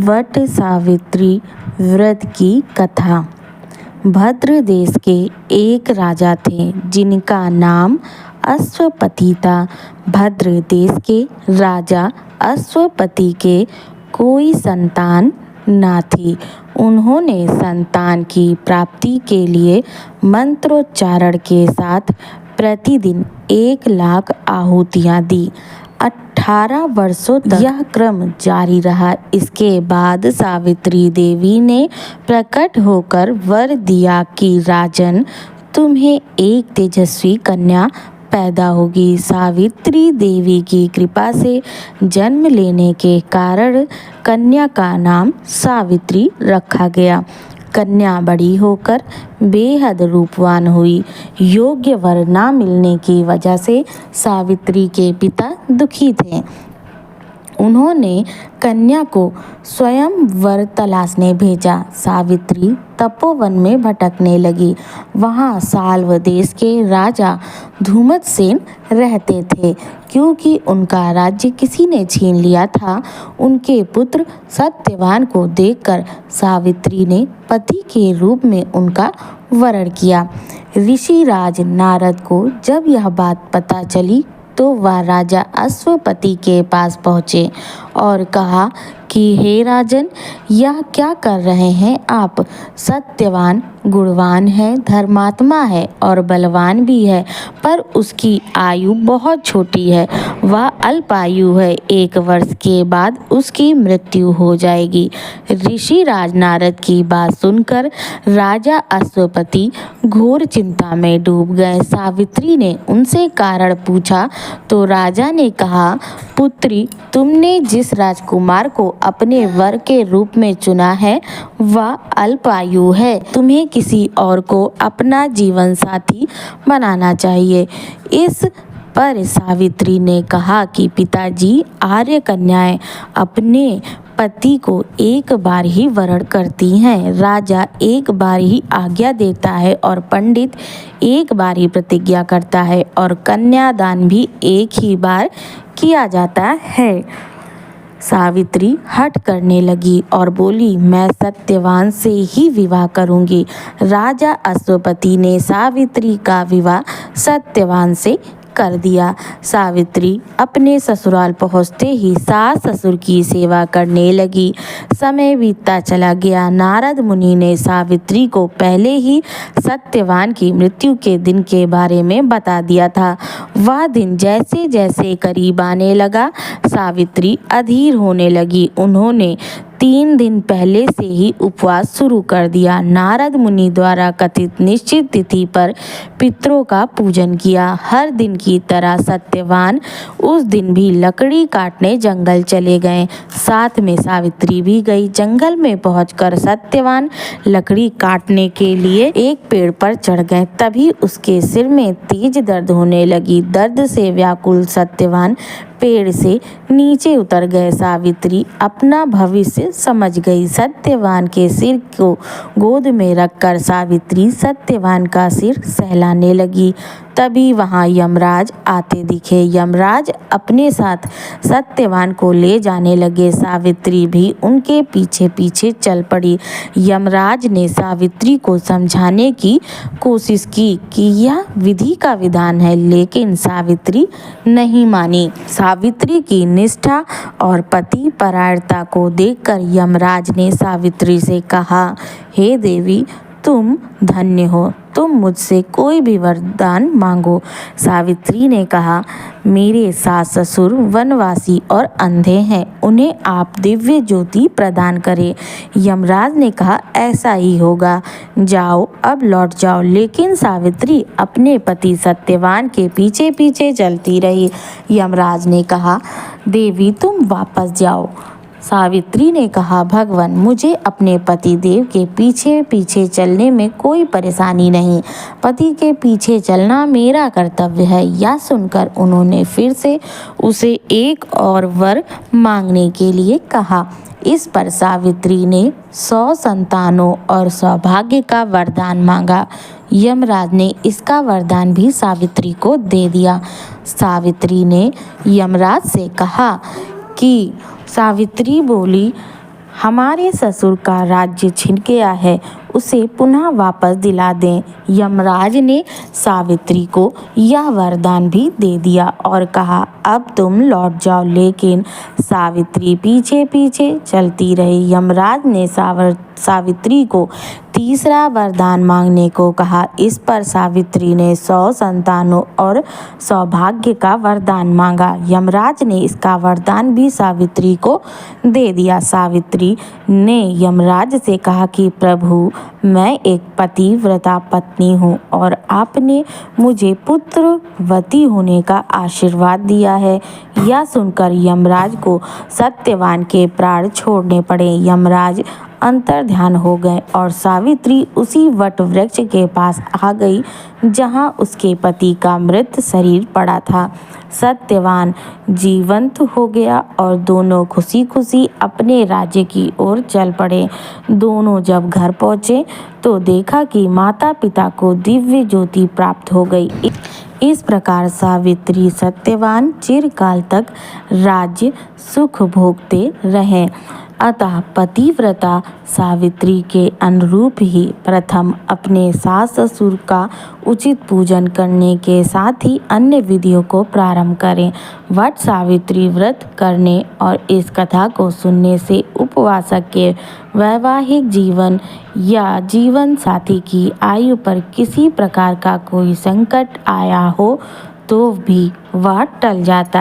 वट सावित्री व्रत की कथा। भद्र देश के एक राजा थे जिनका नाम अश्वपति था। भद्र देश के राजा अश्वपति के कोई संतान न थी। उन्होंने संतान की प्राप्ति के लिए मंत्रोच्चारण के साथ प्रतिदिन 1,00,000 आहुतियाँ दी। 18 वर्षों तक यह क्रम जारी रहा। इसके बाद सावित्री देवी ने प्रकट होकर वर दिया कि राजन, तुम्हें एक तेजस्वी कन्या पैदा होगी। सावित्री देवी की कृपा से जन्म लेने के कारण कन्या का नाम सावित्री रखा गया। कन्या बड़ी होकर बेहद रूपवान हुई। योग्य वर न मिलने की वजह से सावित्री के पिता दुखी थे। उन्होंने कन्या को स्वयं वर तलाशने भेजा। सावित्री तपोवन में भटकने लगी। वहाँ साल्व देश के राजा धूमतसेन रहते थे। क्योंकि उनका राज्य किसी ने छीन लिया था, उनके पुत्र सत्यवान को देखकर सावित्री ने पति के रूप में उनका वरण किया। ऋषिराज नारद को जब यह बात पता चली तो वह राजा अश्वपति के पास पहुँचे और कहा कि हे राजन, यह क्या कर रहे हैं आप? सत्यवान गुणवान है, धर्मात्मा है और बलवान भी है, पर उसकी आयु बहुत छोटी है। वह अल्पायु है। 1 वर्ष के बाद उसकी मृत्यु हो जाएगी। ऋषिराज नारद की बात सुनकर राजा अश्वपति घोर चिंता में डूब गए। सावित्री ने उनसे कारण पूछा तो राजा ने कहा, पुत्री, तुमने जिस राजकुमार को अपने वर के रूप में चुना है वह अल्पायु है। तुम्हें किसी और को अपना जीवन साथी बनाना चाहिए। इस पर सावित्री ने कहा कि पिताजी, आर्य कन्याएं अपने पति को एक बार ही वरण करती हैं। राजा एक बार ही आज्ञा देता है और पंडित एक बार ही प्रतिज्ञा करता है और कन्यादान भी एक ही बार किया जाता है। सावित्री हठ करने लगी और बोली, मैं सत्यवान से ही विवाह करूंगी। राजा अश्वपति ने सावित्री का विवाह सत्यवान से कर दिया। सावित्री अपने ससुराल पहुँचते ही सास ससुर की सेवा करने लगी। समय बीतता चला गया। नारद मुनि ने सावित्री को पहले ही सत्यवान की मृत्यु के दिन के बारे में बता दिया था। वह दिन जैसे जैसे करीब आने लगा, सावित्री अधीर होने लगी। उन्होंने 3 दिन पहले से ही उपवास शुरू कर दिया। नारद मुनि द्वारा कथित निश्चित तिथि पर पितरों का पूजन किया। हर दिन की तरह सत्यवान उस दिन भी लकड़ी काटने जंगल चले गए। साथ में सावित्री भी गई। जंगल में पहुंचकर सत्यवान लकड़ी काटने के लिए एक पेड़ पर चढ़ गए। तभी उसके सिर में तेज दर्द होने लगी। दर्द से व्याकुल सत्यवान पेड़ से नीचे उतर गए। सावित्री अपना भविष्य समझ गई। सत्यवान के सिर को गोद में रखकर सावित्री सत्यवान का सिर सहलाने लगी। तभी वहां यमराज आते दिखे। यमराज अपने साथ सत्यवान को ले जाने लगे। सावित्री भी उनके पीछे पीछे चल पड़ी। यमराज ने सावित्री को समझाने की कोशिश की कि यह विधि का विधान है, लेकिन सावित्री नहीं मानी। सावित्री की निष्ठा और पति परायणता को देखकर यमराज ने सावित्री से कहा, हे देवी, तुम धन्य हो, तुम मुझसे कोई भी वरदान मांगो। सावित्री ने कहा, मेरे सास ससुर वनवासी और अंधे हैं, उन्हें आप दिव्य ज्योति प्रदान करें। यमराज ने कहा, ऐसा ही होगा, जाओ अब लौट जाओ। लेकिन सावित्री अपने पति सत्यवान के पीछे पीछे चलती रही। यमराज ने कहा, देवी, तुम वापस जाओ। सावित्री ने कहा, भगवान, मुझे अपने पति देव के पीछे पीछे चलने में कोई परेशानी नहीं। पति के पीछे चलना मेरा कर्तव्य है। यह सुनकर उन्होंने फिर से उसे एक और वर मांगने के लिए कहा। इस पर सावित्री ने 100 संतानों और सौभाग्य का वरदान मांगा। यमराज ने इसका वरदान भी सावित्री को दे दिया। सावित्री ने यमराज से कहा कि सावित्री बोली, हमारे ससुर का राज्य छिन गया है, उसे पुनः वापस दिला दें। यमराज ने सावित्री को यह वरदान भी दे दिया और कहा, अब तुम लौट जाओ। लेकिन सावित्री पीछे पीछे चलती रही। यमराज ने सावित्री को तीसरा वरदान मांगने को कहा। इस पर सावित्री ने 100 संतानों और सौभाग्य का वरदान मांगा। यमराज ने इसका वरदान भी सावित्री को दे दिया। सावित्री ने यमराज से कहा कि प्रभु, मैं एक पतिव्रता पत्नी हूँ और आपने मुझे पुत्रवती होने का आशीर्वाद दिया है। यह सुनकर यमराज को सत्यवान के प्राण छोड़ने पड़े। यमराज अंतर्ध्यान हो गए और सावित्री उसी वट वृक्ष के पास आ गई जहाँ उसके पति का मृत शरीर पड़ा था। सत्यवान जीवंत हो गया और दोनों खुशी खुशी अपने राज्य की ओर चल पड़े। दोनों जब घर पहुँचे तो देखा कि माता पिता को दिव्य ज्योति प्राप्त हो गई। इस प्रकार सावित्री सत्यवान चिरकाल तक राज्य सुख भोगते रहे। अतः पतिव्रता सावित्री के अनुरूप ही प्रथम अपने सास ससुर का उचित पूजन करने के साथ ही अन्य विधियों को प्रारंभ करें। वट सावित्री व्रत करने और इस कथा को सुनने से उपवासक के वैवाहिक जीवन या जीवन साथी की आयु पर किसी प्रकार का कोई संकट आया हो तो भी वह टल जाता है।